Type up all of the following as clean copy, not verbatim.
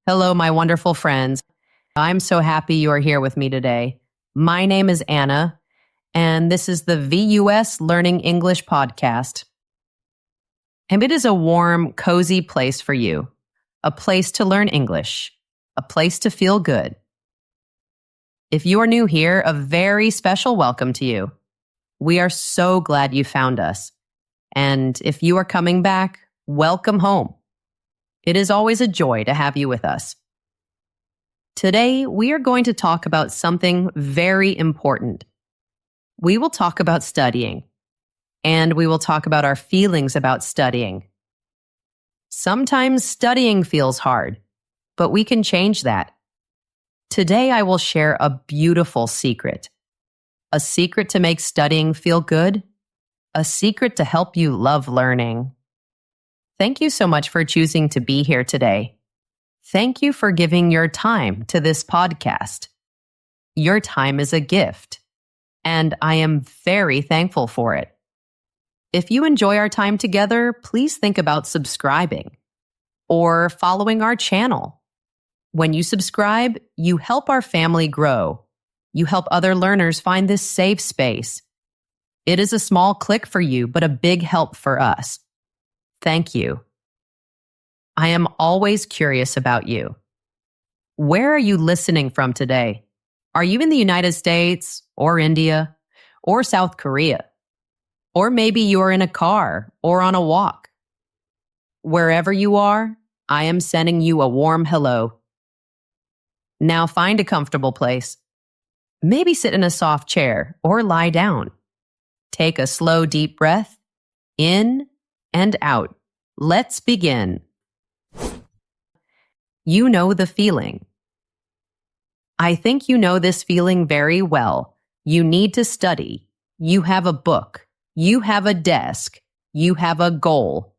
Hello, my wonderful friends. I'm so happy you are here with me today. My name is Anna, and this is the VUS Learning English podcast. And it is a warm, cozy place for you, a place to learn English, a place to feel good. If you are new here, a very special welcome to you. We are so glad you found us. And if you are coming back, welcome home. It is always a joy to have you with us. Today, we are going to talk about something very important. We will talk about studying, and we will talk about our feelings about studying. Sometimes studying feels hard, but we can change that. Today, I will share a beautiful secret. A secret to make studying feel good. A secret to help you love learning. Thank you so much for choosing to be here today. Thank you for giving your time to this podcast. Your time is a gift, and I am very thankful for it. If you enjoy our time together, please think about subscribing or following our channel. When you subscribe, you help our family grow. You help other learners find this safe space. It is a small click for you, but a big help for us. Thank you. I am always curious about you. Where are you listening from today? Are you in the United States or India or South Korea? Or maybe you are in a car or on a walk. Wherever you are, I am sending you a warm hello. Now find a comfortable place. Maybe sit in a soft chair or lie down. Take a slow, deep breath in and out. Let's begin. You know the feeling. I think you know this feeling very well. You need to study. You have a book. You have a desk. You have a goal.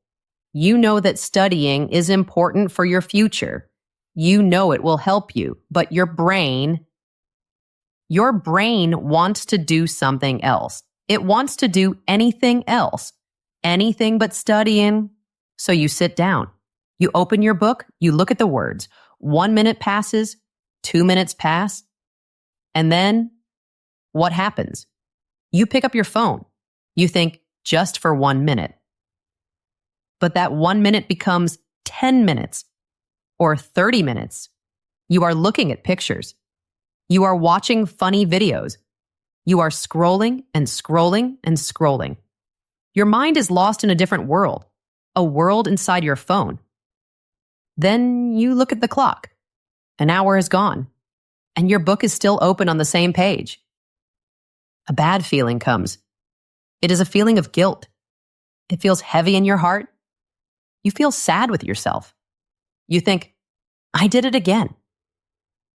You know that studying is important for your future. You know it will help you, but your brain wants to do something else. It wants to do anything else. Anything but studying. So you sit down. You open your book. You look at the words. 1 minute passes. 2 minutes pass. And then what happens? You pick up your phone. You think just for 1 minute. But that 1 minute becomes 10 minutes or 30 minutes. You are looking at pictures. You are watching funny videos. You are scrolling and scrolling and scrolling. Your mind is lost in a different world, a world inside your phone. Then you look at the clock. An hour is gone, and your book is still open on the same page. A bad feeling comes. It is a feeling of guilt. It feels heavy in your heart. You feel sad with yourself. You think, I did it again.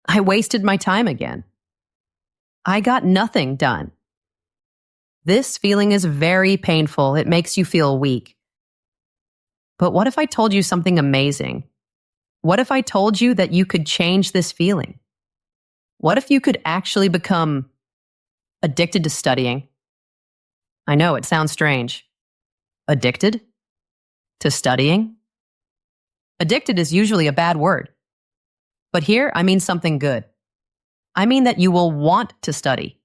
I wasted my time again. I got nothing done. This feeling is very painful. It makes you feel weak. But what if I told you something amazing? What if I told you that you could change this feeling? What if you could actually become addicted to studying? I know it sounds strange. Addicted to studying? Addicted is usually a bad word. But here I mean something good. I mean that you will want to study.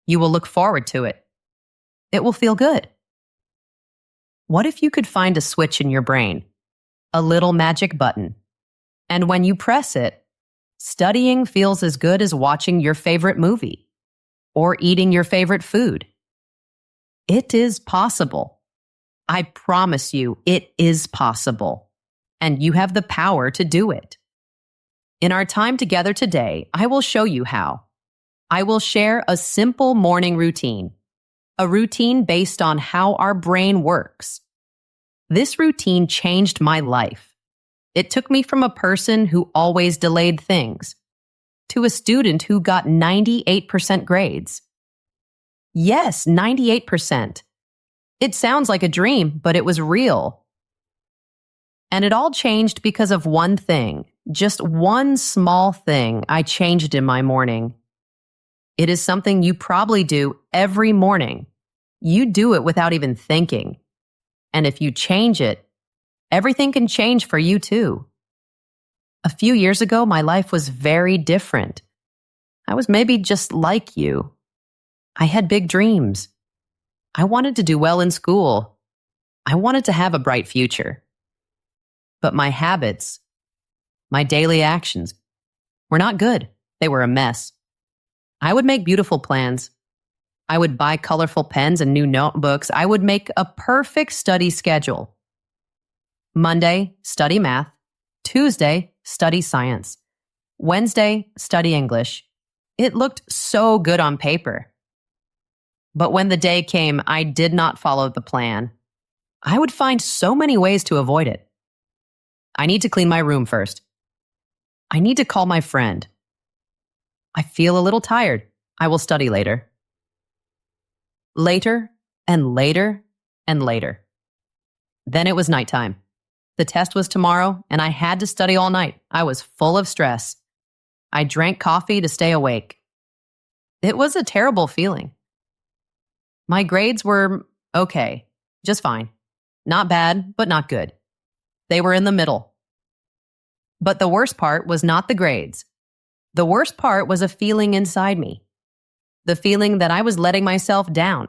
You will look forward to it. It will feel good. What if you could find a switch in your brain, a little magic button, and when you press it, studying feels as good as watching your favorite movie or eating your favorite food? It is possible. I promise you, it is possible. And you have the power to do it. In our time together today, I will show you how. I will share a simple morning routine, a routine based on how our brain works. This routine changed my life. It took me from a person who always delayed things to a student who got 98% grades. Yes, 98%. It sounds like a dream, but it was real. And it all changed because of one thing. Just one small thing I changed in my morning. It is something you probably do every morning. You do it without even thinking. And if you change it, everything can change for you too. A few years ago, my life was very different. I was maybe just like you. I had big dreams. I wanted to do well in school. I wanted to have a bright future. But my habits, my daily actions, were not good. They were a mess. I would make beautiful plans. I would buy colorful pens and new notebooks. I would make a perfect study schedule. Monday, study math. Tuesday, study science. Wednesday, study English. It looked so good on paper. But when the day came, I did not follow the plan. I would find so many ways to avoid it. I need to clean my room first. I need to call my friend. I feel a little tired. I will study later. Later and later and later. Then it was nighttime. The test was tomorrow, and I had to study all night. I was full of stress. I drank coffee to stay awake. It was a terrible feeling. My grades were okay, just fine. Not bad, but not good. They were in the middle. But the worst part was not the grades. The worst part was a feeling inside me. The feeling that I was letting myself down.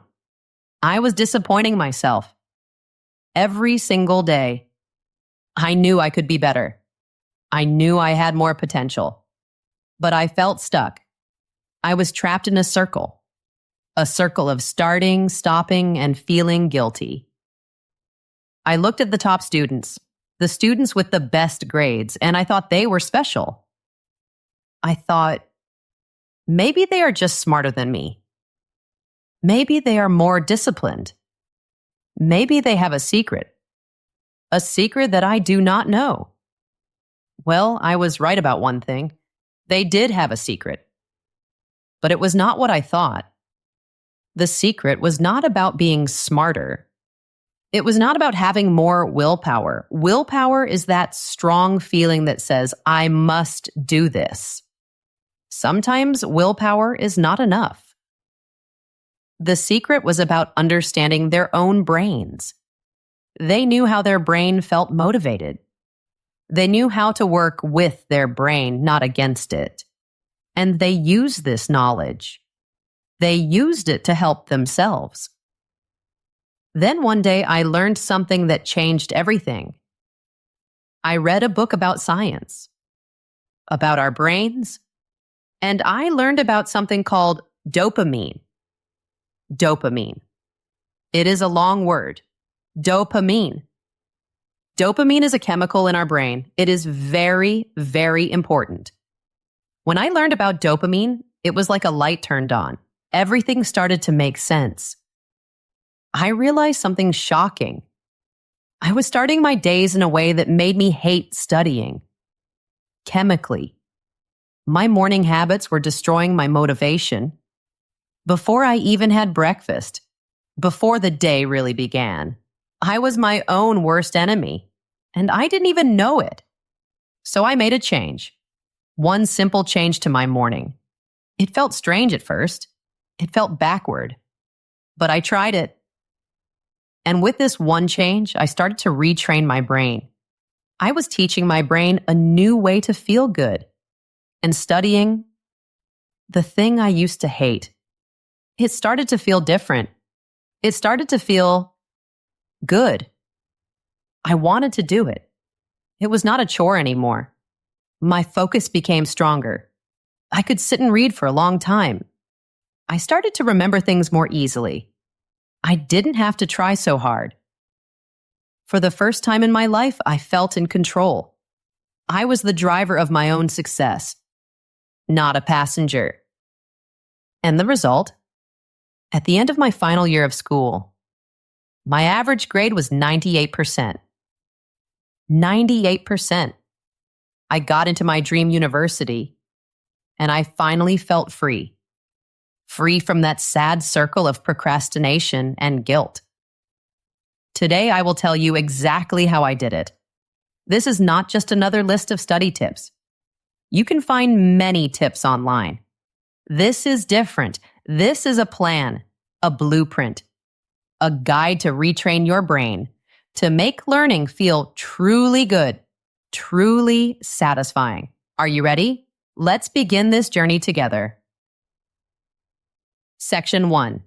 I was disappointing myself. Every single day, I knew I could be better. I knew I had more potential. But I felt stuck. I was trapped in a circle of starting, stopping, and feeling guilty. I looked at the top students, the students with the best grades, and I thought they were special. I thought, maybe they are just smarter than me. Maybe they are more disciplined. Maybe they have a secret that I do not know. Well, I was right about one thing. They did have a secret. But it was not what I thought. The secret was not about being smarter. It was not about having more willpower. Willpower is that strong feeling that says, I must do this. Sometimes willpower is not enough. The secret was about understanding their own brains. They knew how their brain felt motivated. They knew how to work with their brain, not against it. And they used this knowledge. They used it to help themselves. Then one day I learned something that changed everything. I read a book about science, about our brains, and I learned about something called dopamine. Dopamine. It is a long word. Dopamine. Dopamine is a chemical in our brain. It is very, very important. When I learned about dopamine, it was like a light turned on. Everything started to make sense. I realized something shocking. I was starting my days in a way that made me hate studying. Chemically. My morning habits were destroying my motivation. Before I even had breakfast, before the day really began, I was my own worst enemy, and I didn't even know it. So I made a change. One simple change to my morning. It felt strange at first. It felt backward. But I tried it. And with this one change, I started to retrain my brain. I was teaching my brain a new way to feel good. And studying, the thing I used to hate, it started to feel different. It started to feel good. I wanted to do it. It was not a chore anymore. My focus became stronger. I could sit and read for a long time. I started to remember things more easily. I didn't have to try so hard. For the first time in my life, I felt in control. I was the driver of my own success, not a passenger. And the result? At the end of my final year of school, my average grade was 98%. 98%. I got into my dream university, and I finally felt free. Free from that sad circle of procrastination and guilt. Today, I will tell you exactly how I did it. This is not just another list of study tips. You can find many tips online. This is different. This is a plan, a blueprint, a guide to retrain your brain, to make learning feel truly good, truly satisfying. Are you ready? Let's begin this journey together. Section 1.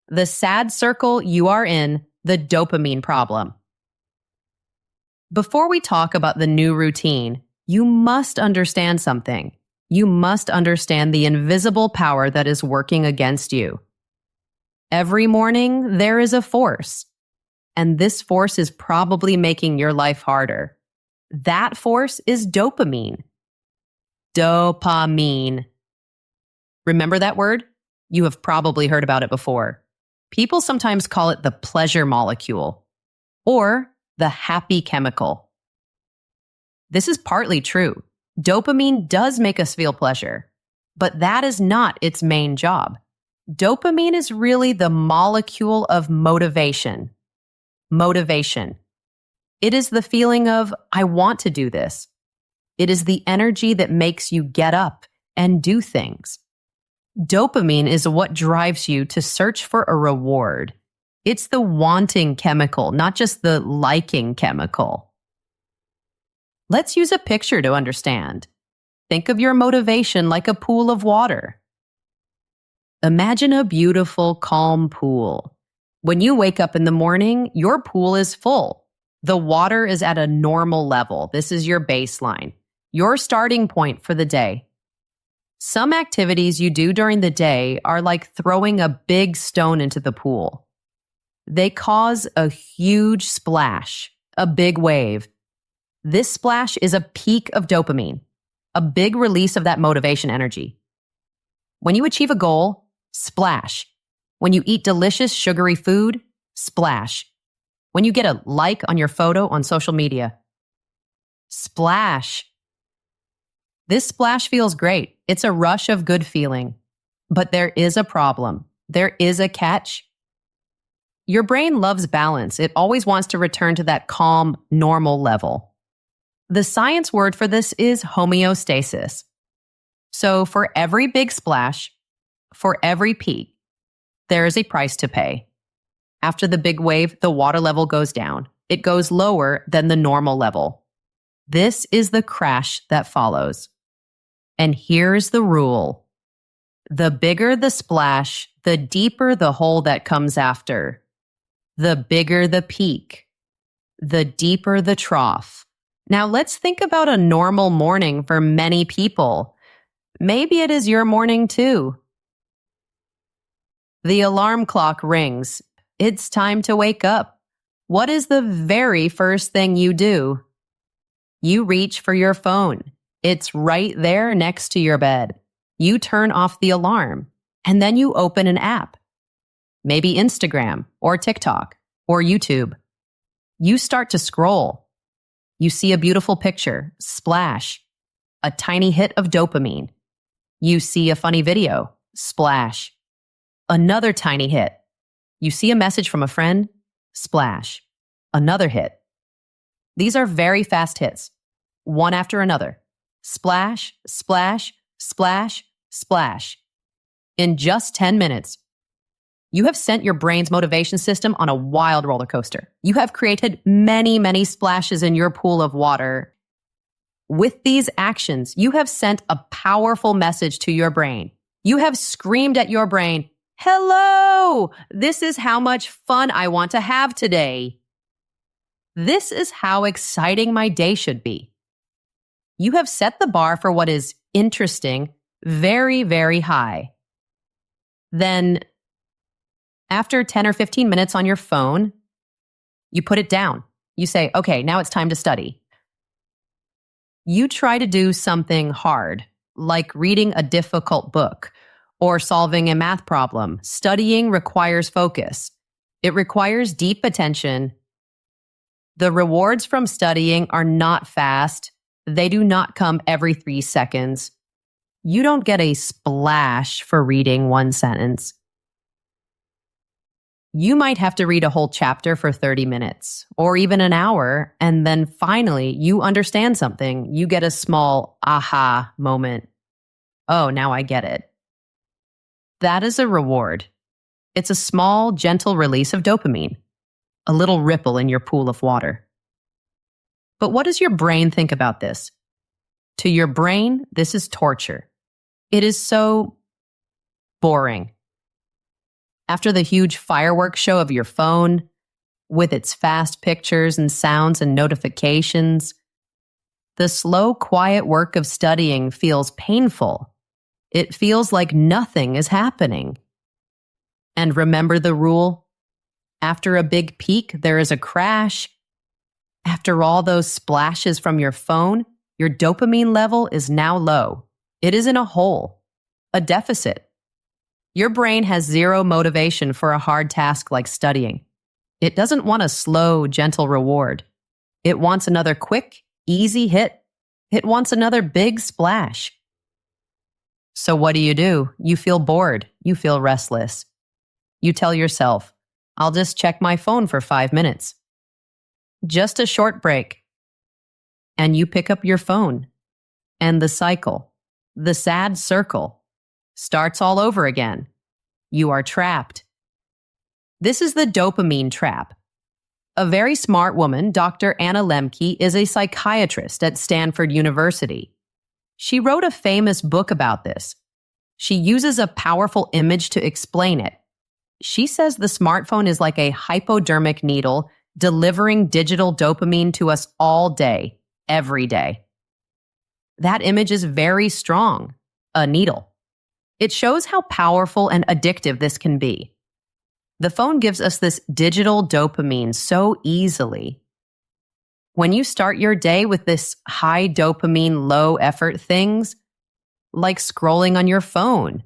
The sad circle you are in, the dopamine problem. Before we talk about the new routine, you must understand something. You must understand the invisible power that is working against you. Every morning, there is a force, and this force is probably making your life harder. That force is dopamine. Dopamine. Remember that word? You have probably heard about it before. People sometimes call it the pleasure molecule or the happy chemical. This is partly true. Dopamine does make us feel pleasure, but that is not its main job. Dopamine is really the molecule of motivation. Motivation. It is the feeling of, I want to do this. It is the energy that makes you get up and do things. Dopamine is what drives you to search for a reward. It's the wanting chemical, not just the liking chemical. Let's use a picture to understand. Think of your motivation like a pool of water. Imagine a beautiful, calm pool. When you wake up in the morning, your pool is full. The water is at a normal level. This is your baseline, your starting point for the day. Some activities you do during the day are like throwing a big stone into the pool. They cause a huge splash, a big wave. This splash is a peak of dopamine, a big release of that motivation energy. When you achieve a goal, splash. When you eat delicious, sugary food, splash. When you get a like on your photo on social media, splash. This splash feels great. It's a rush of good feeling. But there is a problem. There is a catch. Your brain loves balance. It always wants to return to that calm, normal level. The science word for this is homeostasis. So for every big splash, for every peak, there is a price to pay. After the big wave, the water level goes down. It goes lower than the normal level. This is the crash that follows. And here's the rule. The bigger the splash, the deeper the hole that comes after. The bigger the peak, the deeper the trough. Now let's think about a normal morning for many people. Maybe it is your morning too. The alarm clock rings. It's time to wake up. What is the very first thing you do? You reach for your phone. It's right there next to your bed. You turn off the alarm, and then you open an app. Maybe Instagram or TikTok or YouTube. You start to scroll. You see a beautiful picture, splash, a tiny hit of dopamine. You see a funny video, splash, another tiny hit. You see a message from a friend, splash, another hit. These are very fast hits, one after another. Splash, splash, splash, splash. In just 10 minutes, you have sent your brain's motivation system on a wild roller coaster. You have created many, many splashes in your pool of water. With these actions, you have sent a powerful message to your brain. You have screamed at your brain, "Hello! This is how much fun I want to have today. This is how exciting my day should be." You have set the bar for what is interesting very, very high. Then, after 10 or 15 minutes on your phone, you put it down. You say, okay, now it's time to study. You try to do something hard, like reading a difficult book or solving a math problem. Studying requires focus. It requires deep attention. The rewards from studying are not fast. They do not come every 3 seconds. You don't get a splash for reading one sentence. You might have to read a whole chapter for 30 minutes or even an hour, and then finally you understand something. You get a small aha moment. Oh, now I get it. That is a reward. It's a small, gentle release of dopamine, a little ripple in your pool of water. But what does your brain think about this? To your brain, this is torture. It is so boring. After the huge fireworks show of your phone, with its fast pictures and sounds and notifications, the slow, quiet work of studying feels painful. It feels like nothing is happening. And remember the rule? After a big peak, there is a crash. After all those splashes from your phone, your dopamine level is now low. It is in a hole, a deficit. Your brain has zero motivation for a hard task like studying. It doesn't want a slow, gentle reward. It wants another quick, easy hit. It wants another big splash. So what do? You feel bored. You feel restless. You tell yourself, I'll just check my phone for 5 minutes. Just a short break. And you pick up your phone. And the cycle, the sad circle, starts all over again. You are trapped. This is the dopamine trap. A very smart woman, Dr. Anna Lemke, is a psychiatrist at Stanford University. She wrote a famous book about this. She uses a powerful image to explain it. She says the smartphone is like a hypodermic needle delivering digital dopamine to us all day, every day. That image is very strong, a needle. It shows how powerful and addictive this can be. The phone gives us this digital dopamine so easily. When you start your day with this high dopamine, low effort things, like scrolling on your phone,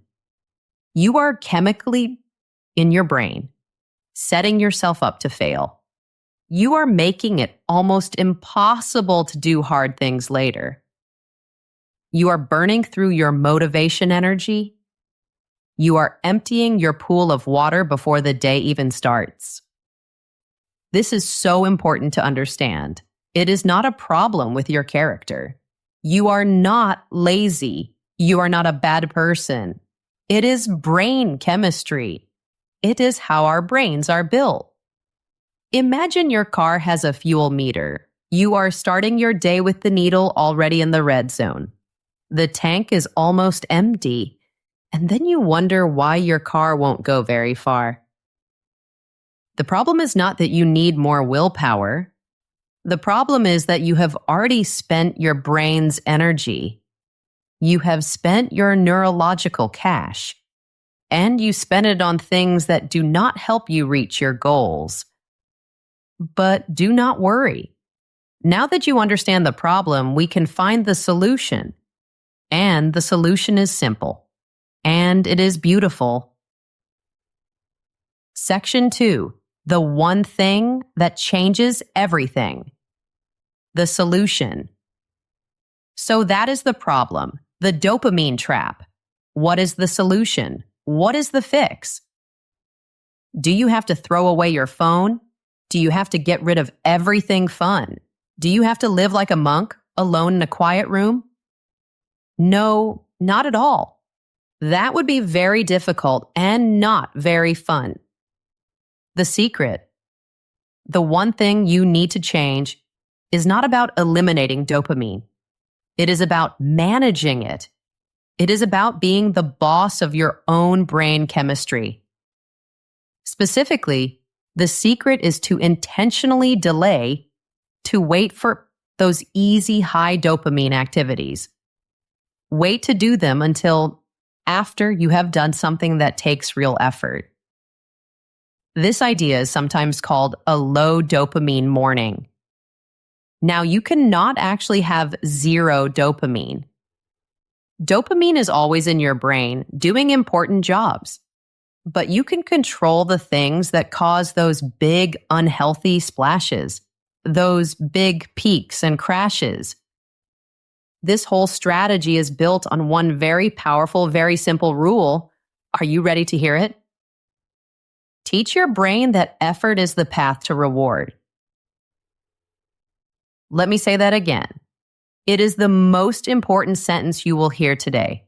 you are chemically in your brain, setting yourself up to fail. You are making it almost impossible to do hard things later. You are burning through your motivation energy. You are emptying your pool of water before the day even starts. This is so important to understand. It is not a problem with your character. You are not lazy. You are not a bad person. It is brain chemistry. It is how our brains are built. Imagine your car has a fuel meter. You are starting your day with the needle already in the red zone. The tank is almost empty. And then you wonder why your car won't go very far. The problem is not that you need more willpower. The problem is that you have already spent your brain's energy. You have spent your neurological cash. And you spent it on things that do not help you reach your goals. But do not worry. Now that you understand the problem, we can find the solution. And the solution is simple. And it is beautiful. Section 2. The one thing that changes everything. The solution. So that is the problem, the dopamine trap. What is the solution? What is the fix? Do you have to throw away your phone? Do you have to get rid of everything fun? Do you have to live like a monk, alone in a quiet room? No, not at all. That would be very difficult and not very fun. The secret, the one thing you need to change, is not about eliminating dopamine. It is about managing it. It is about being the boss of your own brain chemistry. Specifically, the secret is to intentionally delay, to wait for those easy high dopamine activities. Wait to do them until after you have done something that takes real effort. This idea is sometimes called a low dopamine morning. Now, you cannot actually have zero dopamine. Dopamine is always in your brain, doing important jobs. But you can control the things that cause those big, unhealthy splashes, those big peaks and crashes. This whole strategy is built on one very powerful, very simple rule. Are you ready to hear it? Teach your brain that effort is the path to reward. Let me say that again. It is the most important sentence you will hear today.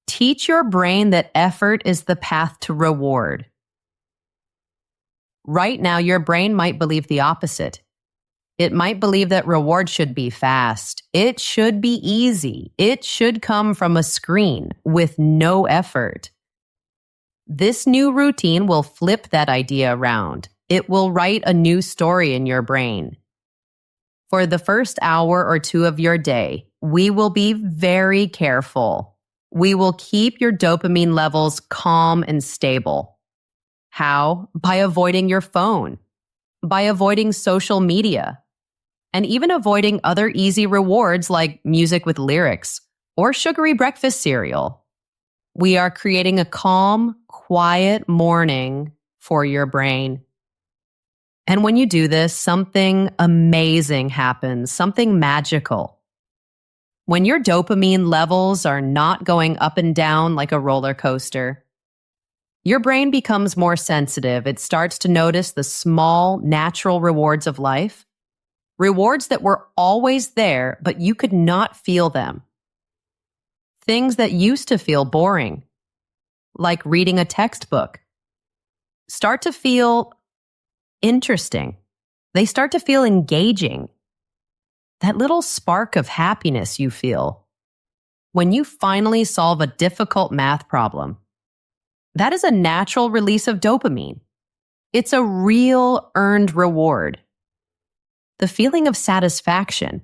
Teach your brain that effort is the path to reward. Right now, your brain might believe the opposite. It might believe that rewards should be fast. It should be easy. It should come from a screen with no effort. This new routine will flip that idea around. It will write a new story in your brain. For the first hour or two of your day, we will be very careful. We will keep your dopamine levels calm and stable. How? By avoiding your phone, by avoiding social media, and even avoiding other easy rewards like music with lyrics or sugary breakfast cereal. We are creating a calm, quiet morning for your brain. And when you do this, something amazing happens, something magical. When your dopamine levels are not going up and down like a roller coaster, your brain becomes more sensitive. It starts to notice the small, natural rewards of life, rewards that were always there, but you could not feel them. Things that used to feel boring, like reading a textbook, start to feel interesting. They start to feel engaging. That little spark of happiness you feel when you finally solve a difficult math problem, that is a natural release of dopamine. It's a real earned reward. The feeling of satisfaction.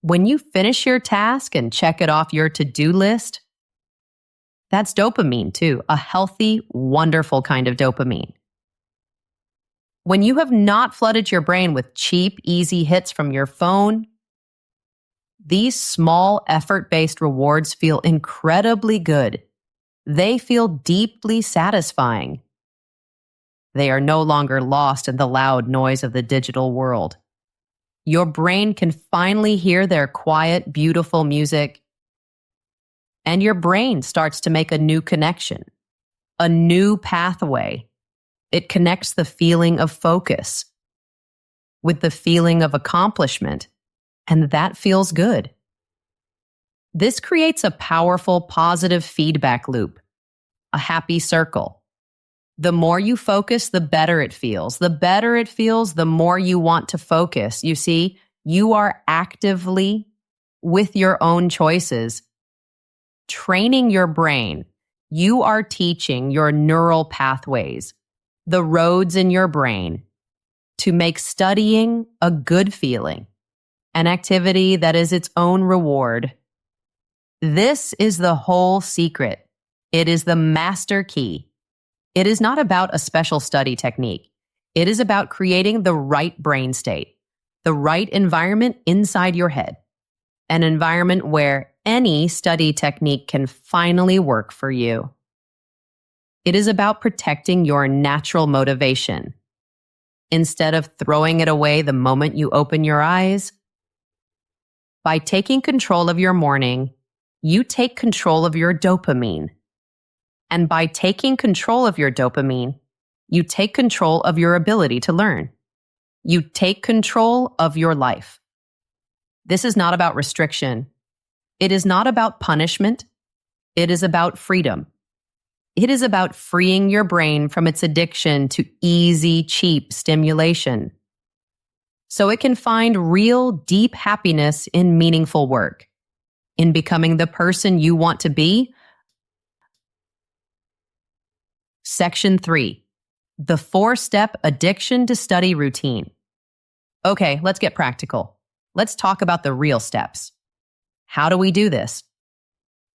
When you finish your task and check it off your to-do list, that's dopamine too, a healthy, wonderful kind of dopamine. When you have not flooded your brain with cheap, easy hits from your phone, these small effort-based rewards feel incredibly good. They feel deeply satisfying. They are no longer lost in the loud noise of the digital world. Your brain can finally hear their quiet, beautiful music, and your brain starts to make a new connection, a new pathway. It connects the feeling of focus with the feeling of accomplishment, and that feels good. This creates a powerful, positive feedback loop, a happy circle. The more you focus, the better it feels. The better it feels, the more you want to focus. You see, you are actively, with your own choices, training your brain. You are teaching your neural pathways, the roads in your brain, to make studying a good feeling, an activity that is its own reward. This is the whole secret. It is the master key. It is not about a special study technique. It is about creating the right brain state, the right environment inside your head, an environment where any study technique can finally work for you. It is about protecting your natural motivation. Instead of throwing it away the moment you open your eyes, by taking control of your morning, you take control of your dopamine. And by taking control of your dopamine, you take control of your ability to learn. You take control of your life. This is not about restriction. It is not about punishment. It is about freedom. It is about freeing your brain from its addiction to easy, cheap stimulation, so it can find real, deep happiness in meaningful work, in becoming the person you want to be. Section 3, the 4-step addiction to study routine. Okay, let's get practical. Let's talk about the real steps. How do we do this?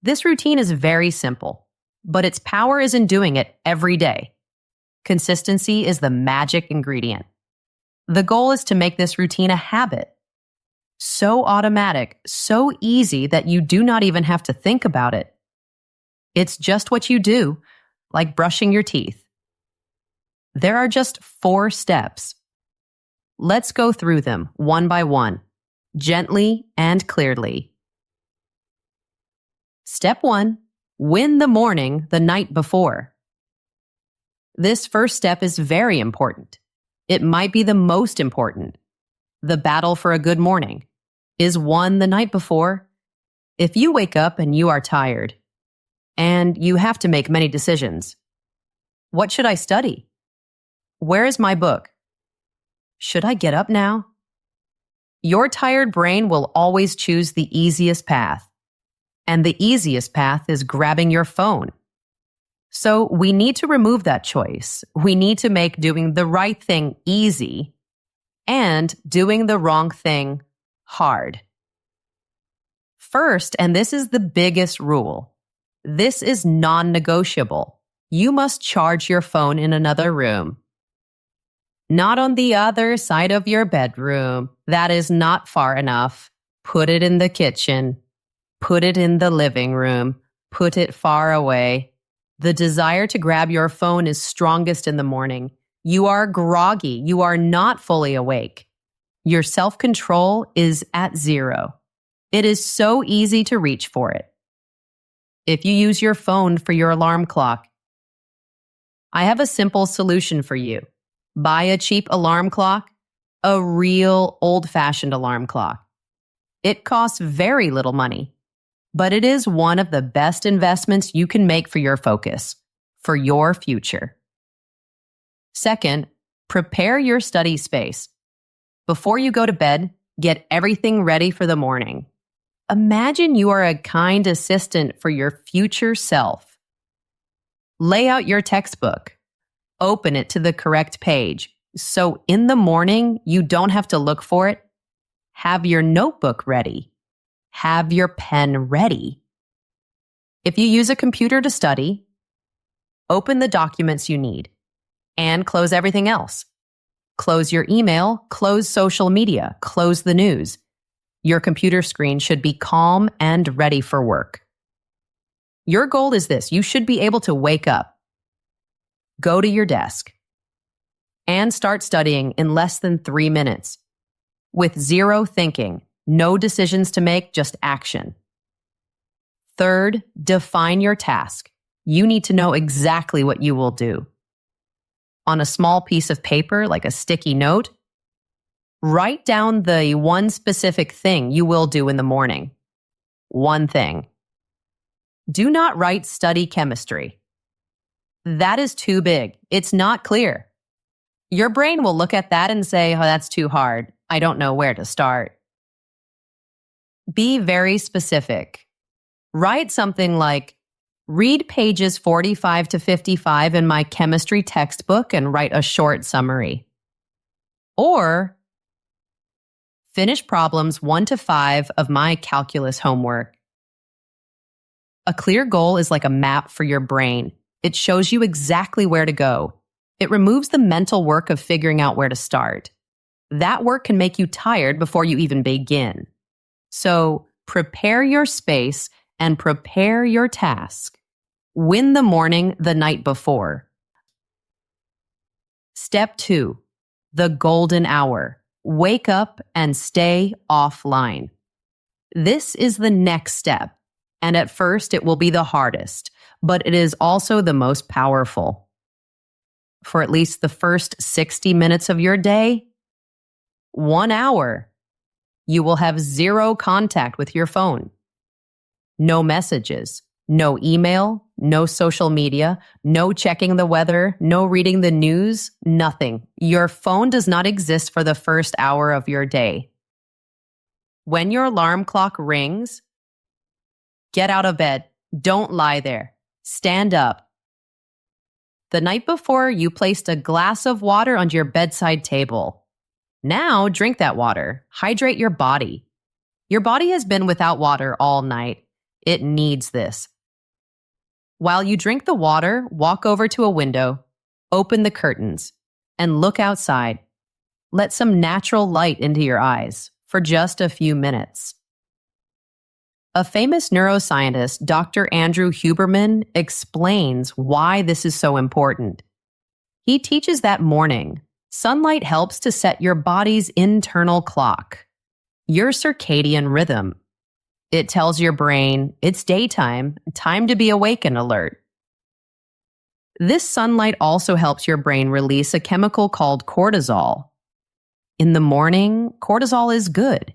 This routine is very simple, but its power is in doing it every day. Consistency is the magic ingredient. The goal is to make this routine a habit. So automatic, so easy that you do not even have to think about it. It's just what you do, like brushing your teeth. There are just 4 steps. Let's go through them one by one, gently and clearly. Step 1, win the morning the night before. This first step is very important. It might be the most important. The battle for a good morning is won the night before. If you wake up and you are tired, and you have to make many decisions. What should I study? Where is my book? Should I get up now? Your tired brain will always choose the easiest path. And the easiest path is grabbing your phone. So we need to remove that choice. We need to make doing the right thing easy and doing the wrong thing hard. First, and this is the biggest rule, this is non-negotiable. You must charge your phone in another room. Not on the other side of your bedroom. That is not far enough. Put it in the kitchen. Put it in the living room. Put it far away. The desire to grab your phone is strongest in the morning. You are groggy. You are not fully awake. Your self-control is at zero. It is so easy to reach for it. If you use your phone for your alarm clock, I have a simple solution for you. Buy a cheap alarm clock, a real old-fashioned alarm clock. It costs very little money, but it is one of the best investments you can make for your focus, for your future. Second, prepare your study space. Before you go to bed, get everything ready for the morning. Imagine you are a kind assistant for your future self. Lay out your textbook. Open it to the correct page. So in the morning, you don't have to look for it. Have your notebook ready. Have your pen ready. If you use a computer to study, open the documents you need and close everything else. Close your email, close social media, close the news. Your computer screen should be calm and ready for work. Your goal is this. You should be able to wake up, go to your desk, and start studying in less than 3 minutes. With zero thinking, no decisions to make, just action. Third, define your task. You need to know exactly what you will do. On a small piece of paper, like a sticky note, write down the one specific thing you will do in the morning. One thing. Do not write study chemistry. That is too big. It's not clear. Your brain will look at that and say, oh, that's too hard. I don't know where to start. Be very specific. Write something like, read pages 45 to 55 in my chemistry textbook and write a short summary. Or finish problems 1 to 5 of my calculus homework. A clear goal is like a map for your brain. It shows you exactly where to go. It removes the mental work of figuring out where to start. That work can make you tired before you even begin. So prepare your space and prepare your task. Win the morning the night before. Step 2, the golden hour. Wake up and stay offline. This is the next step, and at first it will be the hardest, but it is also the most powerful. For at least the first 60 minutes of your day, 1 hour, you will have zero contact with your phone. No messages, no email, no social media, no checking the weather, no reading the news, nothing. Your phone does not exist for the first hour of your day. When your alarm clock rings, get out of bed. Don't lie there. Stand up. The night before, you placed a glass of water on your bedside table. Now, drink that water. Hydrate your body. Your body has been without water all night. It needs this. While you drink the water, walk over to a window, open the curtains, and look outside. Let some natural light into your eyes for just a few minutes. A famous neuroscientist, Dr. Andrew Huberman, explains why this is so important. He teaches that morning, sunlight helps to set your body's internal clock, your circadian rhythm. It tells your brain it's daytime, time to be awake and alert. This sunlight also helps your brain release a chemical called cortisol. In the morning, cortisol is good.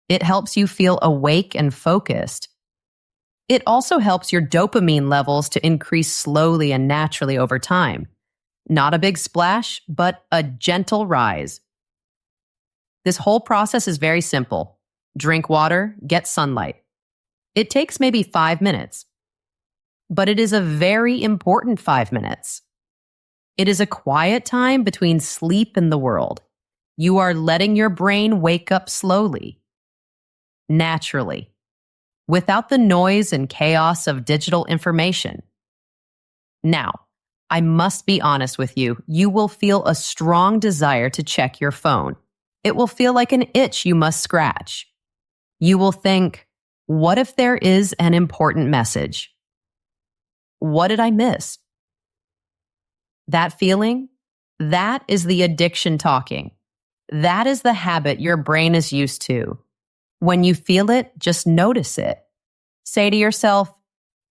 It helps you feel awake and focused. It also helps your dopamine levels to increase slowly and naturally over time. Not a big splash, but a gentle rise. This whole process is very simple. Drink water, get sunlight. It takes maybe 5 minutes, but it is a very important 5 minutes. It is a quiet time between sleep and the world. You are letting your brain wake up slowly, naturally, without the noise and chaos of digital information. Now, I must be honest with you. You will feel a strong desire to check your phone. It will feel like an itch you must scratch. You will think, what if there is an important message? What did I miss? That feeling, that is the addiction talking. That is the habit your brain is used to. When you feel it, just notice it. Say to yourself,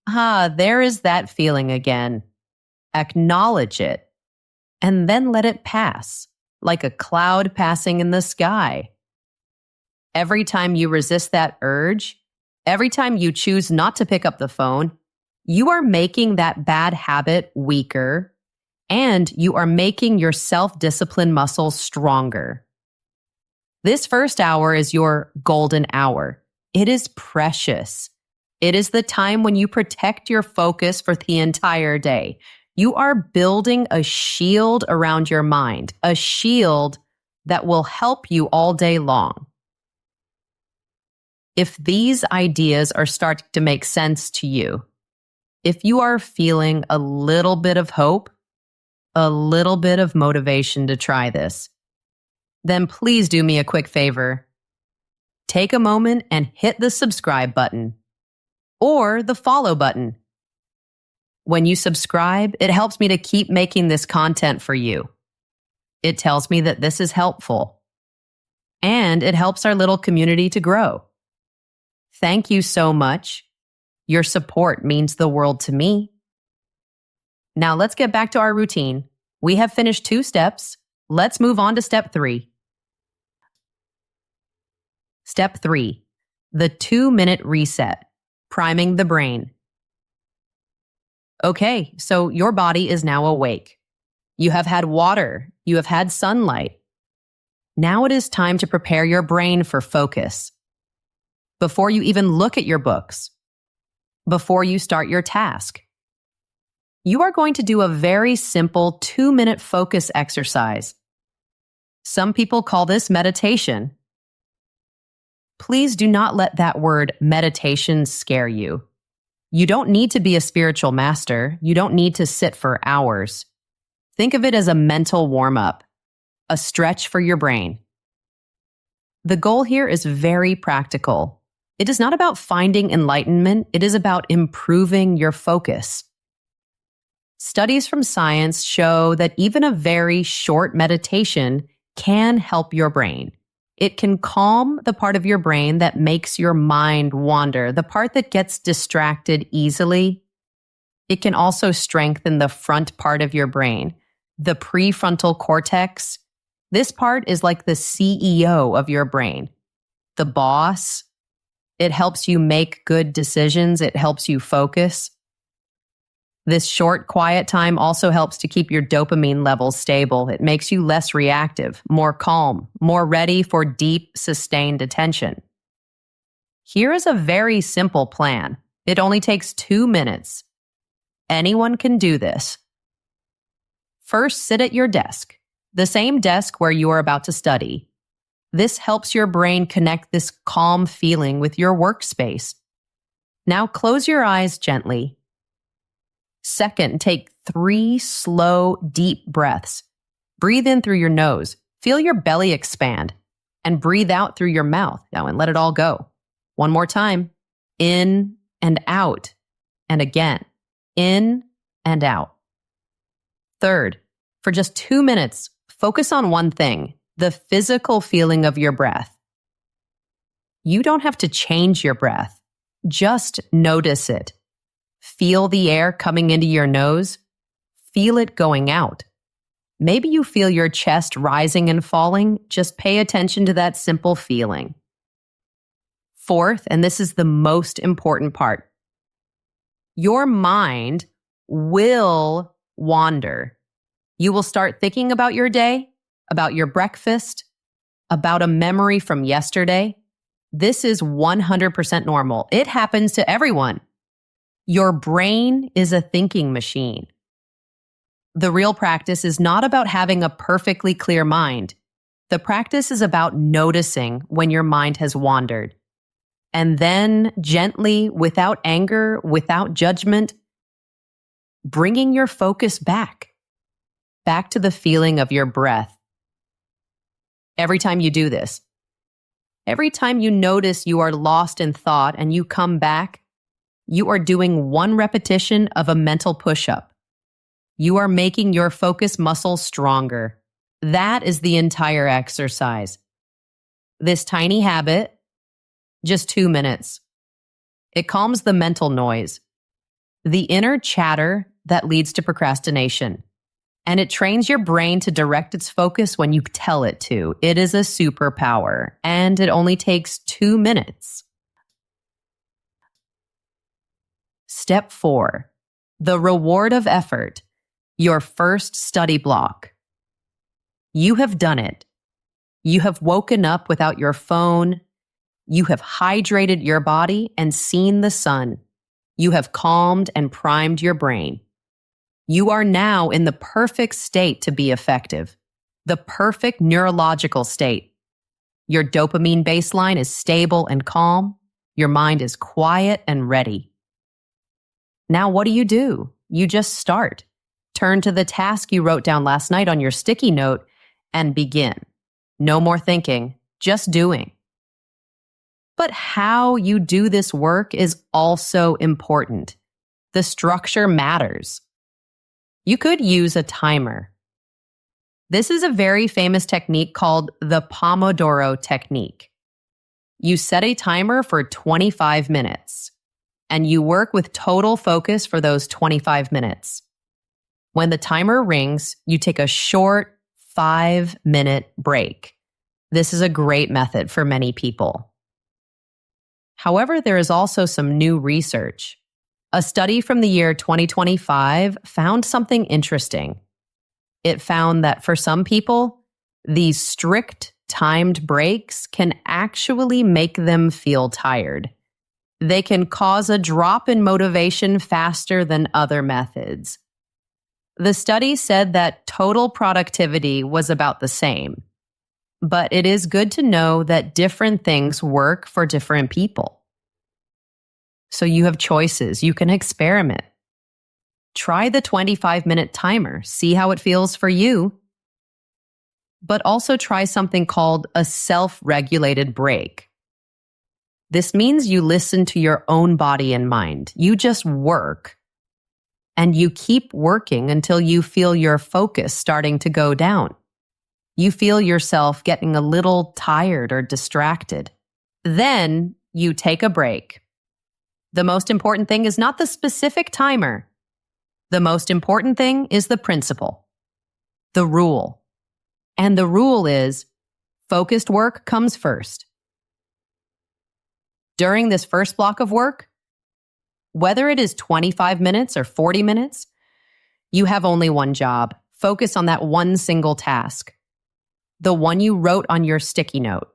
there is that feeling again. Acknowledge it, and then let it pass, like a cloud passing in the sky. Every time you resist that urge, every time you choose not to pick up the phone, you are making that bad habit weaker, and you are making your self-discipline muscle stronger. This first hour is your golden hour. It is precious. It is the time when you protect your focus for the entire day. You are building a shield around your mind, a shield that will help you all day long. If these ideas are starting to make sense to you, if you are feeling a little bit of hope, a little bit of motivation to try this, then please do me a quick favor. Take a moment and hit the subscribe button or the follow button. When you subscribe, it helps me to keep making this content for you. It tells me that this is helpful, and it helps our little community to grow. Thank you so much. Your support means the world to me. Now let's get back to our routine. We have finished 2 steps. Let's move on to step 3. Step 3, the 2-minute reset, priming the brain. Okay, so your body is now awake. You have had water. You have had sunlight. Now it is time to prepare your brain for focus. Before you even look at your books, before you start your task, you are going to do a very simple 2-minute focus exercise. Some people call this meditation. Please do not let that word meditation scare you. You don't need to be a spiritual master. You don't need to sit for hours. Think of it as a mental warm-up, a stretch for your brain. The goal here is very practical. It is not about finding enlightenment. It is about improving your focus. Studies from science show that even a very short meditation can help your brain. It can calm the part of your brain that makes your mind wander, the part that gets distracted easily. It can also strengthen the front part of your brain, the prefrontal cortex. This part is like the CEO of your brain, the boss. It helps you make good decisions. It helps you focus. This short, quiet time also helps to keep your dopamine levels stable. It makes you less reactive, more calm, more ready for deep, sustained attention. Here is a very simple plan. It only takes 2 minutes. Anyone can do this. First, sit at your desk, the same desk where you are about to study. This helps your brain connect this calm feeling with your workspace. Now close your eyes gently. Second, take 3 slow, deep breaths. Breathe in through your nose. Feel your belly expand. And breathe out through your mouth. Now, and let it all go. One more time. In and out. And again. In and out. Third, for just 2 minutes, focus on one thing, the physical feeling of your breath. You don't have to change your breath. Just notice it. Feel the air coming into your nose. Feel it going out. Maybe you feel your chest rising and falling. Just pay attention to that simple feeling. Fourth, and this is the most important part, your mind will wander. You will start thinking about your day, about your breakfast, about a memory from yesterday, this is 100% normal. It happens to everyone. Your brain is a thinking machine. The real practice is not about having a perfectly clear mind. The practice is about noticing when your mind has wandered. And then gently, without anger, without judgment, bringing your focus back to the feeling of your breath. Every time you do this, every time you notice you are lost in thought and you come back, you are doing one repetition of a mental push-up. You are making your focus muscle stronger. That is the entire exercise. This tiny habit, just 2 minutes. It calms the mental noise, the inner chatter that leads to procrastination. And it trains your brain to direct its focus when you tell it to. It is a superpower, and it only takes 2 minutes. Step 4, the reward of effort, your first study block. You have done it. You have woken up without your phone. You have hydrated your body and seen the sun. You have calmed and primed your brain. You are now in the perfect state to be effective, the perfect neurological state. Your dopamine baseline is stable and calm. Your mind is quiet and ready. Now what do? You just start. Turn to the task you wrote down last night on your sticky note and begin. No more thinking, just doing. But how you do this work is also important. The structure matters. You could use a timer. This is a very famous technique called the Pomodoro technique. You set a timer for 25 minutes, and you work with total focus for those 25 minutes. When the timer rings, you take a short 5-minute break. This is a great method for many people. However, there is also some new research. A study from the year 2025 found something interesting. It found that for some people, these strict timed breaks can actually make them feel tired. They can cause a drop in motivation faster than other methods. The study said that total productivity was about the same, but it is good to know that different things work for different people. So you have choices. You can experiment. Try the 25-minute timer. See how it feels for you. But also try something called a self-regulated break. This means you listen to your own body and mind. You just work. And you keep working until you feel your focus starting to go down. You feel yourself getting a little tired or distracted. Then you take a break. The most important thing is not the specific timer. The most important thing is the principle, the rule. And the rule is focused work comes first. During this first block of work, whether it is 25 minutes or 40 minutes, you have only one job. Focus on that one single task, the one you wrote on your sticky note.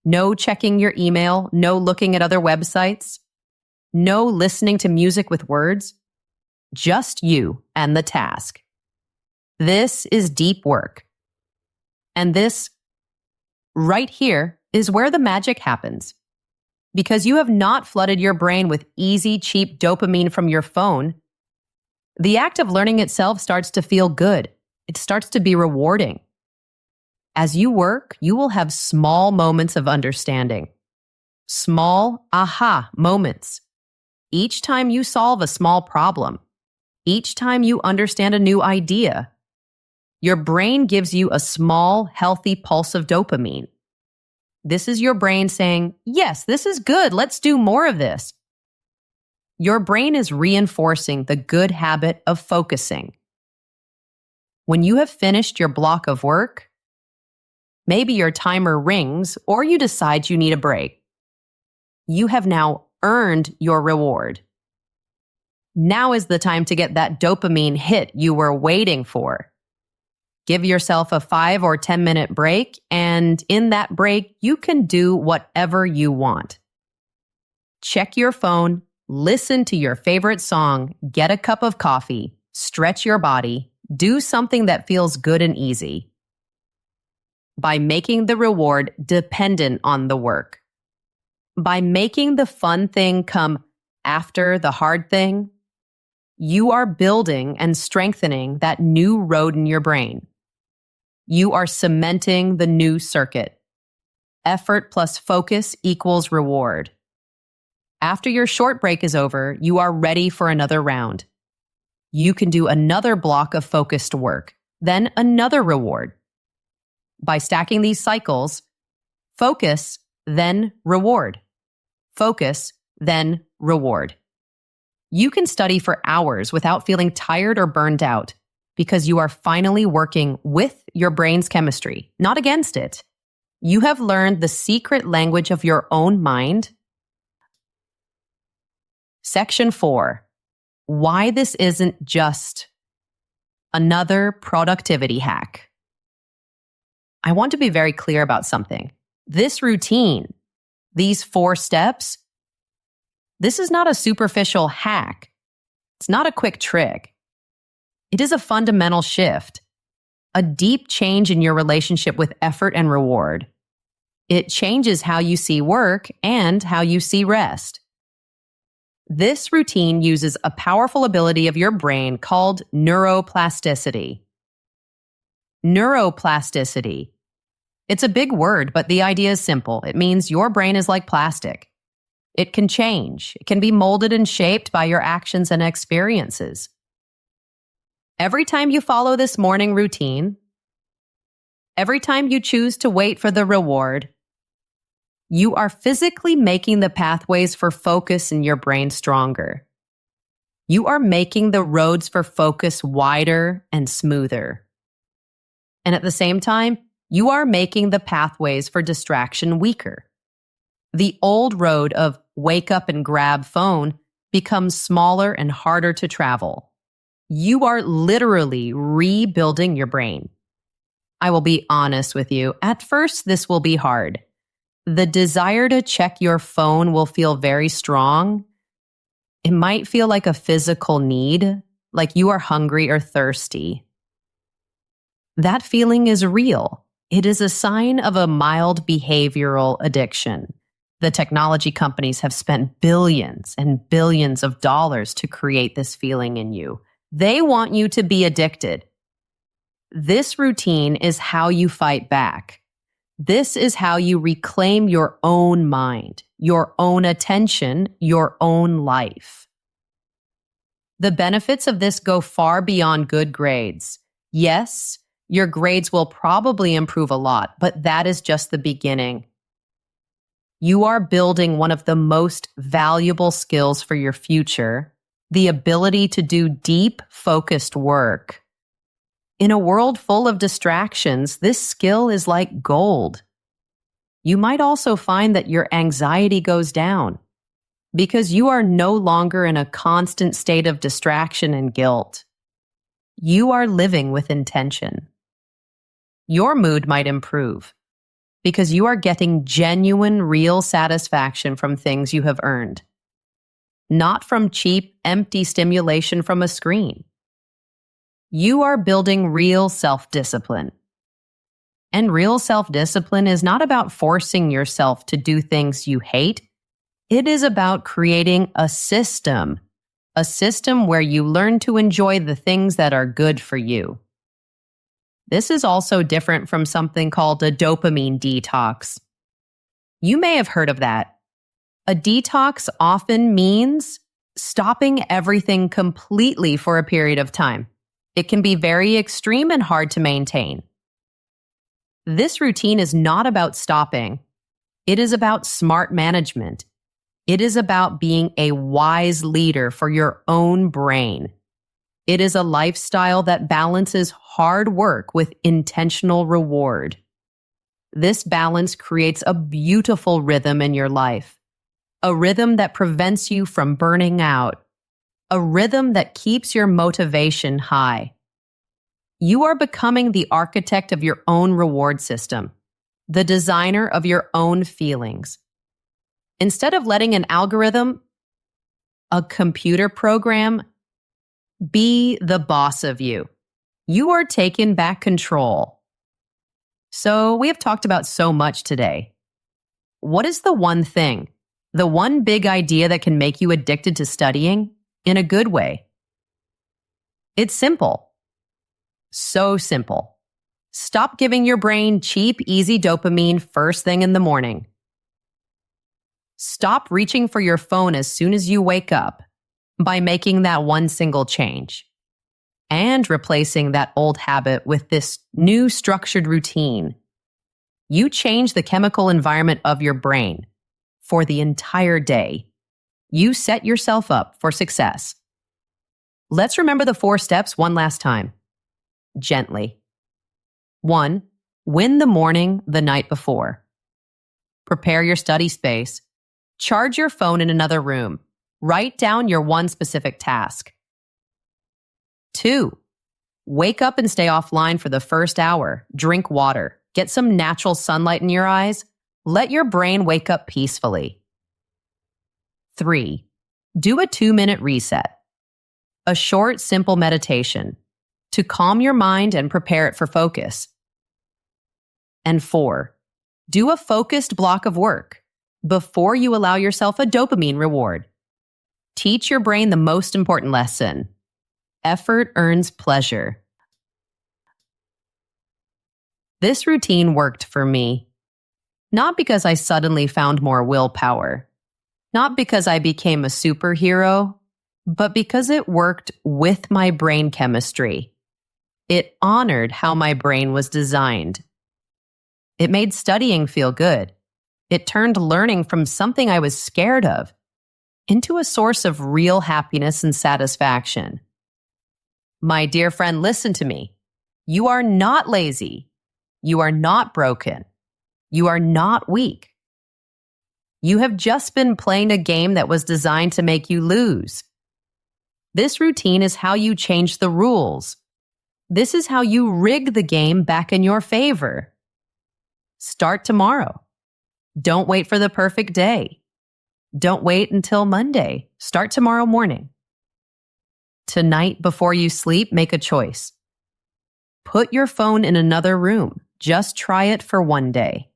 No checking your email, no looking at other websites. No listening to music with words, just you and the task. This is deep work. And this, right here, is where the magic happens. Because you have not flooded your brain with easy, cheap dopamine from your phone, the act of learning itself starts to feel good. It starts to be rewarding. As you work, you will have small moments of understanding. Small aha moments. Each time you solve a small problem, each time you understand a new idea, your brain gives you a small, healthy pulse of dopamine. This is your brain saying, yes, this is good. Let's do more of this. Your brain is reinforcing the good habit of focusing. When you have finished your block of work, maybe your timer rings or you decide you need a break. You have now earned your reward. Now is the time to get that dopamine hit you were waiting for. Give yourself a 5 or 10-minute break, and in that break, you can do whatever you want. Check your phone, listen to your favorite song, get a cup of coffee, stretch your body, do something that feels good and easy. By making the reward dependent on the work. By making the fun thing come after the hard thing, you are building and strengthening that new road in your brain. You are cementing the new circuit. Effort plus focus equals reward. After your short break is over, you are ready for another round. You can do another block of focused work, then another reward. By stacking these cycles, focus, then reward. Focus, then reward. You can study for hours without feeling tired or burned out because you are finally working with your brain's chemistry, not against it. You have learned the secret language of your own mind. Section 4. Why this isn't just another productivity hack. I want to be very clear about something. This routine, these 4 steps, this is not a superficial hack. It's not a quick trick. It is a fundamental shift, a deep change in your relationship with effort and reward. It changes how you see work and how you see rest. This routine uses a powerful ability of your brain called neuroplasticity. Neuroplasticity. It's a big word, but the idea is simple. It means your brain is like plastic. It can change. It can be molded and shaped by your actions and experiences. Every time you follow this morning routine, every time you choose to wait for the reward, you are physically making the pathways for focus in your brain stronger. You are making the roads for focus wider and smoother. And at the same time, you are making the pathways for distraction weaker. The old road of wake up and grab phone becomes smaller and harder to travel. You are literally rebuilding your brain. I will be honest with you. At first, this will be hard. The desire to check your phone will feel very strong. It might feel like a physical need, like you are hungry or thirsty. That feeling is real. It is a sign of a mild behavioral addiction. The technology companies have spent billions and billions of dollars to create this feeling in you. They want you to be addicted. This routine is how you fight back. This is how you reclaim your own mind, your own attention, your own life. The benefits of this go far beyond good grades. Yes, your grades will probably improve a lot, but that is just the beginning. You are building one of the most valuable skills for your future, the ability to do deep, focused work. In a world full of distractions, this skill is like gold. You might also find that your anxiety goes down because you are no longer in a constant state of distraction and guilt. You are living with intention. Your mood might improve because you are getting genuine, real satisfaction from things you have earned, not from cheap, empty stimulation from a screen. You are building real self-discipline. And real self-discipline is not about forcing yourself to do things you hate. It is about creating a system where you learn to enjoy the things that are good for you. This is also different from something called a dopamine detox. You may have heard of that. A detox often means stopping everything completely for a period of time. It can be very extreme and hard to maintain. This routine is not about stopping. It is about smart management. It is about being a wise leader for your own brain. It is a lifestyle that balances hard work with intentional reward. This balance creates a beautiful rhythm in your life, a rhythm that prevents you from burning out, a rhythm that keeps your motivation high. You are becoming the architect of your own reward system, the designer of your own feelings. Instead of letting an algorithm, a computer program, be the boss of you, you are taking back control. So we have talked about so much today. What is the one thing, the one big idea that can make you addicted to studying in a good way? It's simple. So simple. Stop giving your brain cheap, easy dopamine first thing in the morning. Stop reaching for your phone as soon as you wake up by making that one single change and replacing that old habit with this new structured routine. You change the chemical environment of your brain for the entire day. You set yourself up for success. Let's remember the 4 steps one last time. Gently. 1. Win the morning the night before. Prepare your study space. Charge your phone in another room. Write down your one specific task. 2. Wake up and stay offline for the first hour. Drink water. Get some natural sunlight in your eyes. Let your brain wake up peacefully. 3. Do a 2-minute reset. A short, simple meditation to calm your mind and prepare it for focus. And 4, do a focused block of work before you allow yourself a dopamine reward. Teach your brain the most important lesson. Effort earns pleasure. This routine worked for me, not because I suddenly found more willpower, not because I became a superhero, but because it worked with my brain chemistry. It honored how my brain was designed. It made studying feel good. It turned learning from something I was scared of into a source of real happiness and satisfaction. My dear friend, listen to me. You are not lazy. You are not broken. You are not weak. You have just been playing a game that was designed to make you lose. This routine is how you change the rules. This is how you rig the game back in your favor. Start tomorrow. Don't wait for the perfect day. Don't wait until Monday. Start tomorrow morning. Tonight, before you sleep, make a choice. Put your phone in another room. Just try it for one day.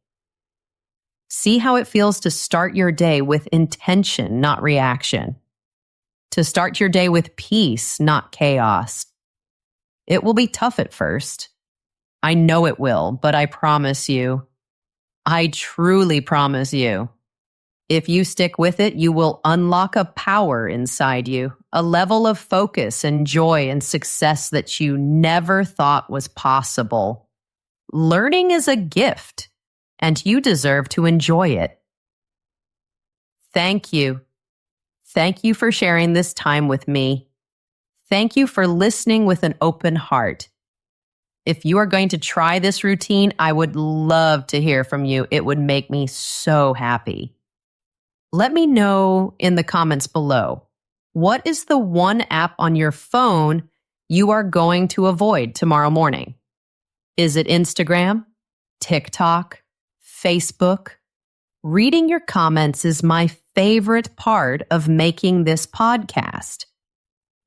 See how it feels to start your day with intention, not reaction. To start your day with peace, not chaos. It will be tough at first. I know it will, but I promise you, I truly promise you, if you stick with it, you will unlock a power inside you, a level of focus and joy and success that you never thought was possible. Learning is a gift, and you deserve to enjoy it. Thank you. Thank you for sharing this time with me. Thank you for listening with an open heart. If you are going to try this routine, I would love to hear from you. It would make me so happy. Let me know in the comments below. What is the one app on your phone you are going to avoid tomorrow morning? Is it Instagram, TikTok, Facebook? Reading your comments is my favorite part of making this podcast,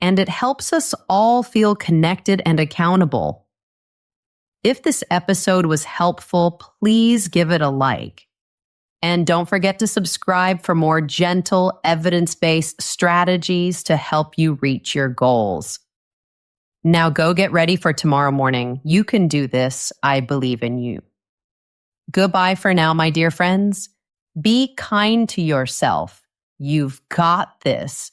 and it helps us all feel connected and accountable. If this episode was helpful, please give it a like. And don't forget to subscribe for more gentle, evidence-based strategies to help you reach your goals. Now go get ready for tomorrow morning. You can do this. I believe in you. Goodbye for now, my dear friends. Be kind to yourself. You've got this.